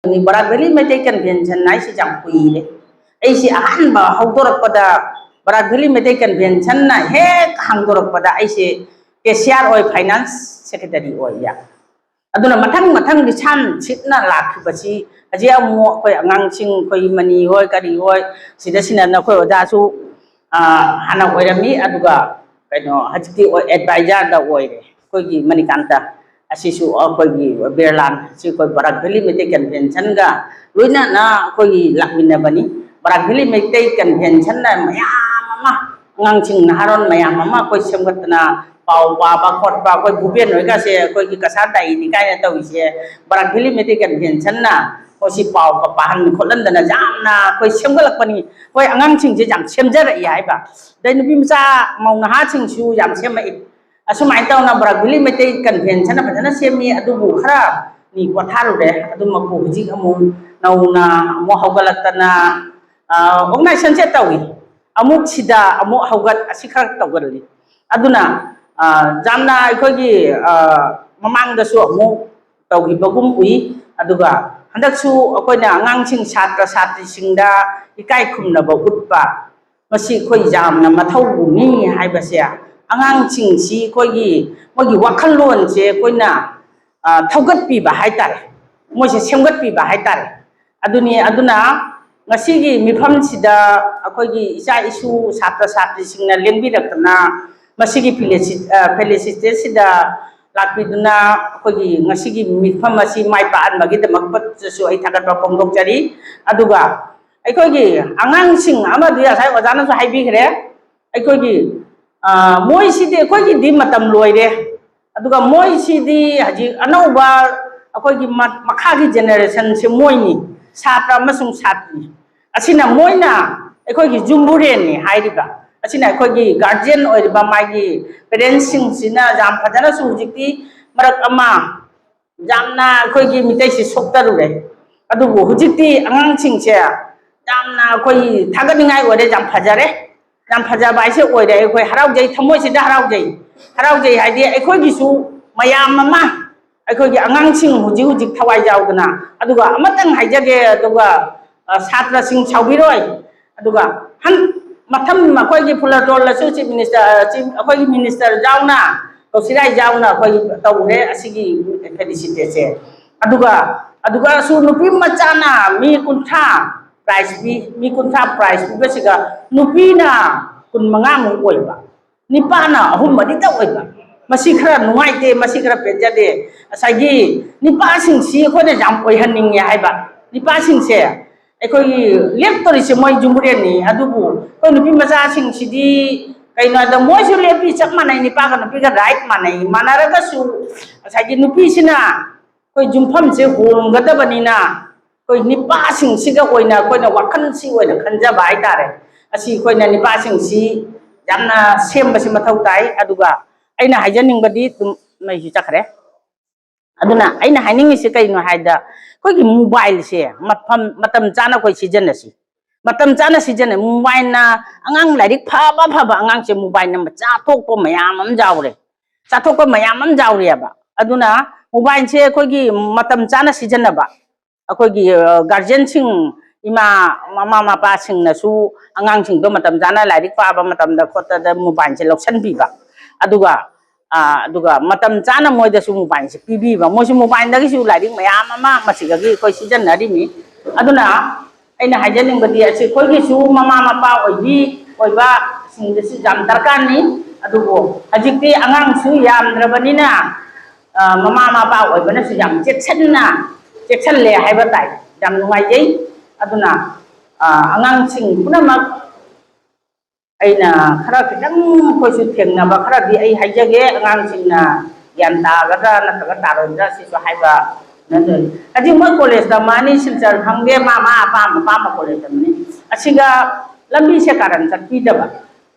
Barak Valley Metai Convention nice jump queen. AC Ahanba, Hogdorpada, Barak Valley Metai Convention, heck Hangdorpada, I say, Asia Oil Finance Secretary Oil. Aduna matang the chan chitna lak basi, a jia mo koi angang koi mani hoi kari hoi, Sidasina na koi odasu, Hana Oirami, Aduga, Hajiti or advisor the oil, Kogi Manikanta. Asisu kogi Berlan si koi Barak Valley Metai Convention ga luina na koi lakmina bani Barak Valley Metai Convention na mama ngangching naharon mama koi semgat na pau pa kot pa koi bubian noi ka se koi ki kasar dai ni kai na tau se Barak Valley Metai Convention na ko si pau ka pahan kholan dana jam na koi semgalak bani koi angangching je jam semjar ya ba dai nubi masa mau na ha ching su jam semai Asumai tahu na Barak Valley Metai Convention na pada na semi adu bukhara ni kuatharu deh adu maku hujik amu nauna amu haugalat na organization saya tahu amu sida amu haugat asikar tahu gali aduna jamna ikogi mamang dasu amu tahu bagum ui aduga hendak su aku na ngangsing satra satri singda ikai kum na bagutpa masih koi jam na matau bumi hai basya Angang ching si kogi mogi wakalon je koina thogat pi ba haitar mo se semgat pi ba haitar aduna ngasigi mifam sida akogi isa isu satra satri singna lengbi rakna masigi felicite sida lakbiduna akogi ngasigi mifam masi mai paan bagi demakpat su ai thagat ba pongdok jari aduga akogi angang sing ama dia sai ojana su haibi khre akogi Moi sidi koi di matam loire aduga moi sidi haji anauba akoi gi makhagi generation se moi ni satra masung satri asina moi na akoi gi jumbure ni hairiba asina akoi gi guardian oiriba magi parents sing sina jam phajana su hujikti marak ama jamna akoi gi mitai si soktaru re adubu hujikti angang sing se jamna akoi thaganingai ore jam phajare Nam Paja Baisi or the Equa Harauja, Tamosi Harauja, Harauja idea, Equagisu, Mayam Mama, Equagi Angangsing, Huji Tawajaugana, Aduga, Amatan Hajage, Aduga, Satra Sing Chawiroi, Aduga, Han Matam Makogi Pulator, Associate Minister, Akogi Minister Jauna, Osira Jauna, Taure, Asigi, Felicite, Aduga, Sunupi Machana, Mi Kunta. Price mi kunta price besiga nupina kun mangamu oiba nipana ahum madita oiba masikra nuaite masikra pejade asagi nipa sing si ko ne jam oi haning ya haiba nipa sing se ekoi leptori se moi jumure ni adubu ko nupi maja sing sidi kaina da moi su lepi chak manai nipa ka nupi ga right manai manara ga su asagi nupi sina koi jumpham se hom gada banina koi nipa sing siga koina koina wakan si oina khanja bai tare asi koina nipa sing si jamna sem basi mathau tai aduga aina hajaning badi tum mai hi chakre aduna aina haning si kai no haida koi gi mobile se matam chana koi season asi matam chana season mobile na angang lairik phaba angang se mobile na cha thok ko mayam am jawre cha thok ko mayam am jawre ba aduna mobile se koi gi matam chana season ba akogi guardian sing ima mama mapa sing na su angang sing do matam jana lairik pa ba matam da khota da mobile se loksan bi ba aduga matam jana moi da su mobile se pi ba mo su mobile da gi su lairik mayam mama masiga gi koi season na ri mi aduna aina hajaning badi ase koi gi su mama mapa oiba sing da su jam darkan ni adugo hajikti angang su yam drabanina mama mapa oiba na su jam jection na Jackson le hai ba tai jam ngai jai aduna angang sing punamak aina khara kitang ko su thengna ba khara bi ai haijage angang sing na yan ta ga na ka ta ron da si so hai ba nan aji mo college da mani silchar hangge mama apa college da ni asiga lambi se karan chat pi da ba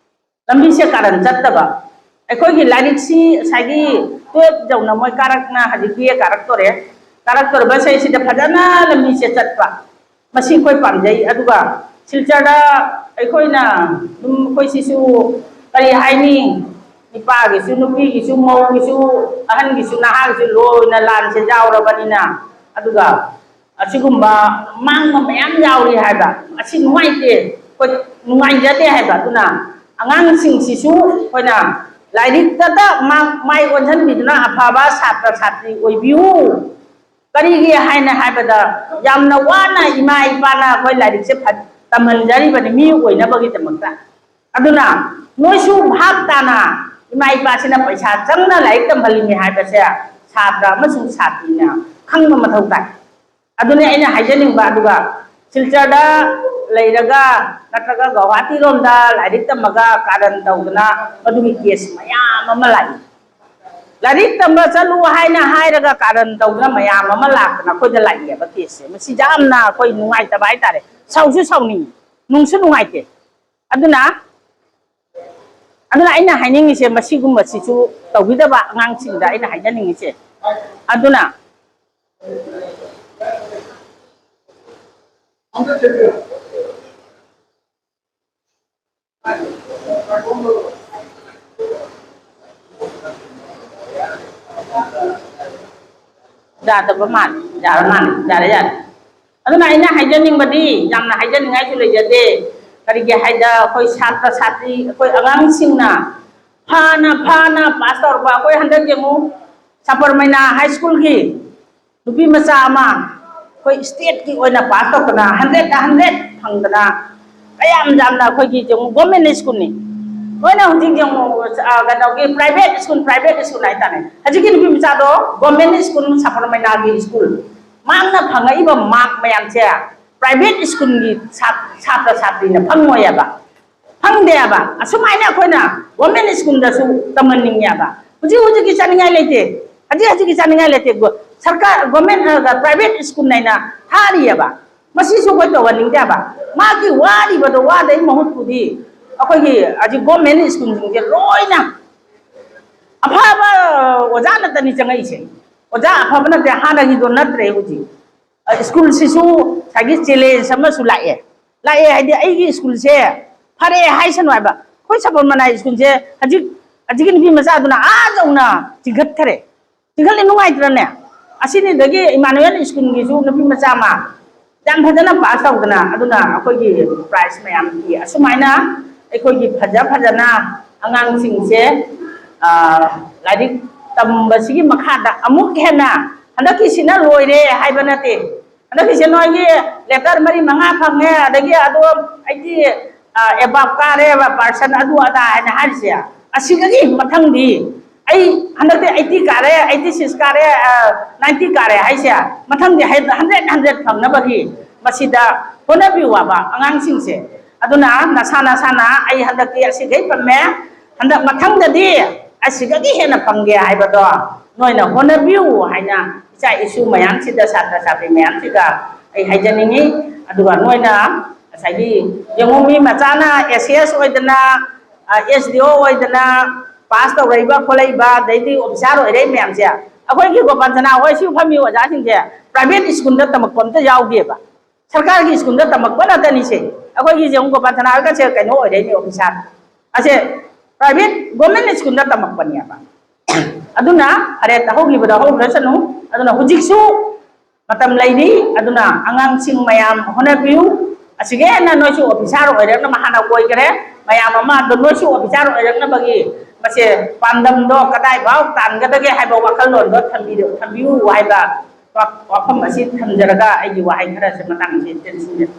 lambi se karan chat da ba ai ko gi lairik si sagi 12 jauna moi karak na haji bi karak to re Karakter bahasa isi dapat dana lembi secat pak masih koi panjai aduga silcara koi na koi sisu kali hai ni nipa gisu nupi gisu mau gisu ahan gisu nahar gisu lo na lan sejauh rabanina aduga ꯑꯁꯤꯒꯨꯝꯕ ꯃꯥꯡꯕ ꯃꯌꯥꯝ ꯌꯥꯎꯔꯤ ꯍꯥꯏꯕ ꯑꯁꯤ ꯅꯨꯡꯉꯥꯏꯇꯦ ꯑꯩꯈꯣꯏ ꯅꯨꯡꯉꯥꯏꯖꯗꯦ ꯍꯥꯏꯕ ꯑꯗꯨꯅ ꯑꯉꯥꯡꯁꯤꯡꯁꯤꯁꯨ ꯑꯩꯈꯣꯏꯅ ꯂꯥꯏꯔꯤꯛꯇꯗ ꯃꯥꯏ ꯑꯣꯟꯁꯤꯟꯕꯤꯗꯨꯅ ꯑꯐꯕ ꯁꯥꯇ꯭ꯔ ꯁꯥꯇ꯭ꯔꯤ ꯑꯣꯏꯕꯤꯌꯨ ꯀꯔꯤꯒꯤ ꯍꯥꯏꯅ ꯍꯥꯏꯕꯗ ꯌꯥꯝꯅ ꯋꯥꯅ ꯏꯃꯥ ꯏꯄꯥꯅ ꯑꯩꯈꯣꯏ ꯂꯥꯏꯔꯤꯛꯁꯦ ꯇꯝꯍꯟꯖꯔꯤꯕꯅꯤ ꯃꯤ ꯑꯣꯏꯅꯕꯒꯤꯗꯃꯛꯇ ꯑꯗꯨꯅ ꯅꯣꯏꯁꯨ ꯚꯥꯞ ꯇꯥꯅ ꯏꯃꯥ ꯏꯄꯥꯁꯤꯅ ꯄꯩꯁꯥ ꯆꯪꯅ ꯂꯥꯏꯔꯤꯛ ꯇꯝꯍꯜꯂꯤꯅꯤ ꯍꯥꯏꯕꯁꯦ ꯁꯥꯇ꯭ꯔ ꯑꯃꯁꯨꯡ ꯁꯥꯇ꯭ꯔꯤꯅ ꯈꯪꯕ ꯃꯊꯧ ꯇꯥꯏ ꯑꯗꯨꯅꯦ ꯑꯩꯅ ꯍꯥꯏꯖꯅꯤꯡꯕ ꯑꯗꯨꯒ ꯁꯤꯜꯆꯔꯗ ꯂꯩꯔꯒ ꯅꯠꯇ꯭ꯔꯒ ꯒꯧꯍꯥꯇꯤꯔꯣꯝꯗ ꯂꯥꯏꯔꯤꯛ ꯇꯝꯃꯒ ꯀꯥꯔꯟ ꯇꯧꯗꯅ ꯃꯗꯨꯒꯤ ꯀꯦꯁ ꯃꯌꯥꯝ ꯑꯃ ꯂꯥꯛꯏ ꯂꯥꯏꯔꯤꯛ ꯇꯝꯕ ꯆꯠꯂꯨ ꯍꯥꯏꯅ ꯍꯥꯏꯔꯒ ꯀꯥꯔꯟ ꯇꯧꯗꯅ ꯃꯌꯥꯝ ꯑꯃ ꯂꯥꯛꯇꯅ ꯑꯩꯈꯣꯏꯗ ꯂꯥꯛꯏꯑꯕ ꯀꯦꯁꯁꯦ ꯃꯁꯤ ꯌꯥꯝꯅ ꯑꯩꯈꯣꯏ ꯅꯨꯡꯉꯥꯏꯇꯕ ꯍꯥꯏꯇꯥꯔꯦ ꯁꯥꯎꯁꯨ ꯁꯥꯎꯅꯤꯡꯉꯤ ꯅꯨꯡꯁꯨ ꯅꯨꯡꯉꯥꯏꯇꯦ ꯑꯗꯨꯅ ꯑꯩꯅ ꯍꯥꯏꯅꯤꯡꯉꯤꯁꯦ ꯃꯁꯤꯒꯨꯝꯕꯁꯤꯁꯨ ꯇꯧꯕꯤꯗꯕ ꯑꯉꯥꯡꯁꯤꯡꯗ ꯑꯩꯅ ꯍꯥꯏꯖꯅꯤꯡꯉꯤꯁꯦ ꯑꯗꯨꯅ ꯌꯥꯗꯕ ꯃꯥꯜꯂꯦ ꯌꯥꯔ ꯃꯥꯜꯂꯦ ꯌꯥꯔꯦ ꯑꯗꯨꯅ ꯑꯩꯅ ꯍꯥꯏꯖꯅꯤꯡꯕꯗꯤ ꯌꯥꯝꯅ ꯍꯥꯏꯖꯅꯤꯡꯉꯥꯏꯁꯨ ꯂꯩꯖꯗꯦ ꯀꯔꯤꯒꯤ ꯍꯥꯏꯗ ꯑꯩꯈꯣꯏ ꯁꯥꯇ꯭ꯔ ꯁꯥꯇ꯭ꯔꯤ ꯑꯩꯈꯣꯏ ꯑꯉꯥꯡꯁꯤꯡꯅ ꯐꯅ ꯄꯥꯁ ꯇꯧꯔꯛꯄ ꯑꯩꯈꯣꯏ ꯍꯟꯗꯛ ꯌꯦꯡꯉꯨ ꯁꯄꯔꯃꯩꯅꯥ ꯍꯥꯏ ꯁ꯭ꯀꯨꯜꯒꯤ ꯅꯨꯄꯤ ꯃꯆꯥ ꯑꯃ ꯑꯩꯈꯣꯏ ꯁ꯭ꯇꯦꯠꯀꯤ ꯑꯣꯏꯅ ꯄꯥꯁ ꯇꯧꯗꯅ 100 ꯐꯪꯗꯅ ꯀꯌꯥꯝ ꯌꯥꯝꯅ ꯑꯩꯈꯣꯏꯒꯤ ꯌꯦꯡꯉꯨ ꯒꯣꯔꯃꯦꯟ ꯁ꯭ꯀꯨꯜꯅꯤ ꯅꯣꯏꯅ ꯍꯧꯖꯤꯛ ꯌꯦꯡꯉꯨ ꯀꯩꯅꯣꯒꯤ ꯄ꯭ꯔꯥꯏꯚꯦꯠ ꯁ꯭ꯀꯨꯜ ꯍꯥꯏꯇꯥꯔꯦ ꯍꯧꯖꯤꯛꯀꯤ ꯅꯨꯄꯤ ꯃꯆꯥꯗꯣ ꯒꯣꯔꯃꯦꯟ ꯁ꯭ꯀꯨꯜ ꯁꯄꯔꯃꯩꯅꯥꯒꯤ ꯁ꯭ꯀꯨꯜ ꯃꯥꯅ ꯐꯪꯉꯛꯏꯕ ꯃꯥꯔꯛ ꯃꯌꯥꯝꯁꯦ ꯄ꯭ꯔꯥꯏꯚꯦꯠ ꯁ꯭ꯀꯨꯜꯒꯤ ꯁꯥꯇ꯭ꯔ ꯁꯥꯇ꯭ꯔꯤꯅ ꯐꯪꯉꯣꯏꯑꯕ ꯐꯪꯗꯦꯕ ꯑꯁꯨꯃꯥꯏꯅ ꯑꯩꯈꯣꯏꯅ ꯒꯣꯔꯃꯦꯟ ꯁ꯭ꯀꯨꯜꯗꯁꯨ ꯇꯝꯍꯟꯅꯤꯡꯉꯦꯕ ꯍꯧꯖꯤꯛꯀꯤ ꯆꯥꯅꯤꯡꯉꯥꯏ ꯂꯩꯇꯦ ꯍꯧꯖꯤꯛꯀꯤ ꯆꯥꯅꯤꯡꯉꯥꯏ ꯂꯩꯇꯦ ꯁꯔꯀꯥꯔ ꯒꯣꯔꯃꯦꯟ ꯄ꯭ꯔꯥꯏꯚꯦꯠ ꯁ꯭ꯀꯨꯜ ꯍꯥꯏꯅ ꯊꯥꯔꯤꯑꯕ ꯃꯁꯤꯁꯨ ꯑꯩꯈꯣꯏ ꯇꯧꯍꯟꯅꯤꯡꯗꯦꯕ ꯃꯥꯒꯤ ꯋꯥꯔꯤꯕꯗꯣ ꯋꯥꯗꯩ ꯃꯍꯨꯠꯄꯨꯗꯤ ꯑꯩꯈꯣꯏꯒꯤ ꯍꯧꯖꯤꯛ ꯒꯣꯔꯃꯦꯟ ꯁ꯭ꯀꯨꯜꯁꯤꯡꯁꯦ ꯂꯣꯏꯅ ꯑꯐꯕ ꯑꯣꯖꯥ ꯅꯠꯇꯅꯤ ꯆꯪꯉꯛꯏꯁꯦ ꯑꯣꯖꯥ ꯑꯐꯕ ꯅꯠꯇꯦ ꯍꯥꯟꯅꯒꯤꯗꯣ ꯅꯠꯇ꯭ꯔꯦ ꯍꯧꯖꯤꯛ ꯁ꯭ꯀꯨꯜꯁꯤꯁꯨ ꯉꯁꯥꯏꯒꯤ ꯆꯦꯂꯦꯟꯖ ꯑꯃꯁꯨ ꯂꯥꯛꯑꯦ ꯍꯥꯏꯗꯤ ꯑꯩꯒꯤ ꯁ꯭ꯀꯨꯜꯁꯦ ꯐꯔꯦ ꯍꯥꯏꯁꯅꯨ ꯍꯥꯏꯕ ꯑꯩꯈꯣই ꯁꯄꯔꯃꯩꯅꯥ ꯁ꯭ꯀꯨꯜꯁꯦ ꯍꯧꯖꯤꯛꯀꯤ ꯅꯨꯄꯤ ꯃꯆꯥꯗꯨꯅ ꯌꯧꯅ ꯆꯤꯡꯈꯠꯈ꯭ꯔꯦ ꯆꯤꯡꯈꯠꯂꯤ ꯅꯨꯡꯉꯥꯏꯇ꯭ꯔꯅꯦ ꯑꯁꯤꯅꯤꯗꯒꯤ ꯏꯃꯥꯅꯨꯑꯦꯜ ꯁ꯭ꯀꯨꯜꯒꯤꯁꯨ ꯅꯨꯄꯤ ꯃꯆꯥ ꯑꯃ ꯌꯥꯝ ꯐꯖꯅ ꯄꯥꯁ ꯇꯧꯗꯅ ꯑꯗꯨꯅ ꯑꯩꯈꯣꯏꯒꯤ ꯄ꯭ꯔꯥꯏꯖ ꯃꯌꯥꯝ ꯄꯤ ꯑꯁꯨꯃꯥꯏꯅ ꯑꯩꯈꯣꯏꯒꯤ ꯐꯖꯅ ꯑꯉꯥꯡꯁꯤꯡꯁꯦ ꯂꯥꯏꯔꯤꯛ ꯇꯝꯕꯁꯤꯒꯤ ꯃꯈꯥꯗ ꯑꯃꯨꯛ ꯍꯦꯟꯅ ꯍꯟꯗꯛꯀꯤꯁꯤꯅ ꯂꯣꯏꯔꯦ ꯍꯥꯏꯕ ꯅꯠꯇꯦ ꯍꯟꯗꯛꯀꯤꯁꯦ ꯅꯣꯏꯒꯤ ꯂꯦꯇꯔ 4-5 ꯐꯪꯉꯦ ꯑꯗꯒꯤ ꯑꯗꯣ ꯑꯩꯗꯤ ꯑꯦꯕꯥꯞ ꯀꯥꯔꯦꯕ ꯄꯥꯔꯁꯟ ꯑꯗꯨ ꯑꯗꯥ ꯍꯥꯏꯅ ꯍꯥꯏꯔꯤꯁꯦ ꯑꯁꯤꯗꯒꯤ ꯃꯊꯪꯗꯤ ꯑꯩ ꯍꯟꯗꯛꯇꯤ 80 ꯀꯥꯔꯦ 86 ꯀꯥꯔꯦ 90 ꯀꯥꯔꯦ ꯍꯥꯏꯁꯦ ꯃꯊꯪꯗꯤ 100 ꯐꯪꯅꯕꯒꯤ ꯃꯁꯤꯗ ꯍꯣꯠꯅꯕꯤꯌꯨ ꯍꯥꯏꯕ ꯑꯉꯥꯡꯁꯤꯡꯁꯦ ꯑꯗꯨꯅ ꯅꯁꯥꯅ ꯑꯩ ꯍꯟꯗꯛꯇꯤ ꯑꯁꯤꯈꯩ ꯐꯪꯃꯦ ꯍꯟꯗꯛ ꯃꯊꯪꯗꯗꯤ ꯑꯁꯤꯗꯒꯤ ꯍꯦꯟꯅ ꯐꯪꯒꯦ ꯍꯥꯏꯕꯗꯣ ꯅꯣꯏꯅ ꯍꯣꯠꯅꯕꯤꯌꯨ ꯍꯥꯏꯅ ꯏꯆꯥ ꯏꯁꯨ ꯃꯌꯥꯝꯁꯤꯗ ꯁꯥꯇ꯭ꯔ ꯁꯥꯇ꯭ꯔꯤ ꯃꯌꯥꯝꯁꯤꯗ ꯑꯩ ꯍꯥꯏꯖꯅꯤꯡꯉꯤ ꯑꯗꯨꯒ ꯅꯣꯏꯅ ꯉꯁꯥꯏꯒꯤ ꯌꯦꯡꯉꯨ ꯃꯤ ꯃꯆꯥꯅ ACS ꯑꯣꯏꯗꯅ SDO ꯑꯣꯏꯗꯅ ꯄꯥꯁ ꯇꯧꯔꯛꯏꯕ ꯈꯣꯠꯂꯛꯏꯕ ꯑꯗꯩꯗꯤ ꯑꯣꯐꯤꯁꯥꯔ ꯑꯣꯏꯔꯛꯏ ꯃꯌꯥꯝꯁꯦ ꯑꯩꯈꯣꯏꯒꯤ ꯒꯣꯄꯥꯟꯁꯅꯥ ꯍꯣꯏ ꯁꯤ ꯐꯝꯃꯤ ꯑꯣꯖꯥꯁꯤꯡꯁꯦ ꯄ꯭ꯔꯥꯏꯚꯦꯠ ꯁ꯭ꯀꯨꯜꯗ ꯇꯝꯃꯛꯄ ꯑꯝꯇ ꯌꯥꯎꯗꯦꯕ ꯁꯔꯀꯥꯔꯒꯤ ꯁ꯭ꯀꯨꯜꯗ ꯇꯝꯃꯛꯄ ꯉꯥꯛꯇꯅꯤꯁꯦ ꯑꯩꯈꯣꯏꯒꯤ ꯌꯦꯡꯉꯨ ꯒꯣꯄꯥꯟꯁꯅꯥ ꯍꯣꯏꯒꯁꯦ ꯀꯩꯅꯣ ꯑꯣꯏꯔꯛꯏꯅꯤ ꯑꯣꯐꯤꯁꯥꯔ ꯑꯁꯦ ꯄ꯭ꯔꯥꯏꯚꯦꯠ ꯒꯣꯔꯃꯦꯟ ꯁ꯭ꯀꯨꯜꯗ ꯇꯝꯃꯛꯄꯅꯦꯕ ꯑꯗꯨꯅ ꯐꯔꯦ ꯍꯧꯈꯤꯕꯗ ꯍꯧꯈ꯭ꯔꯁꯅꯨ ꯑꯗꯨꯅ ꯍꯧꯖꯤꯛꯁꯨ ꯃꯇꯝ ꯂꯩꯔꯤ ꯑꯗꯨꯅ ꯑꯉꯥꯡꯁꯤꯡ ꯃꯌꯥꯝ ꯍꯣꯠꯅꯕꯤꯌꯨ ꯑꯁꯤꯒ ꯍꯦꯟꯅ ꯅꯣꯏꯁꯨ ꯑꯣꯐꯤꯁꯥꯔ ꯑꯣꯏꯔꯛꯅꯕ ꯍꯥꯟꯅ ꯑꯣꯏꯈ꯭ꯔꯦ ꯃꯌꯥꯝ ꯑꯃ ꯑꯗꯣ ꯅꯣꯏꯁꯨ ꯑꯣꯐꯤꯁꯥꯔ ꯑꯣꯏꯔꯛꯅꯕꯒꯤ ꯃꯁꯦ ꯄꯥꯟꯗꯝꯗꯣ ꯀꯗꯥꯏꯐꯥꯎ ꯇꯥꯟꯒꯗꯒꯦ ꯍꯥꯏꯕ ꯋꯥꯈꯜꯂꯣꯟꯗꯣ ꯊꯝꯕꯤꯌꯨ ꯍꯥꯏꯕ ꯋꯥꯐꯝ ꯑꯁꯤ ꯊꯝꯖꯔꯒ ꯑꯩꯒꯤ ꯋꯥꯍꯩ ꯈꯔꯁꯦ ꯃꯇꯥꯡꯁꯤ ꯇꯦꯟꯁꯤꯟꯖꯔꯤ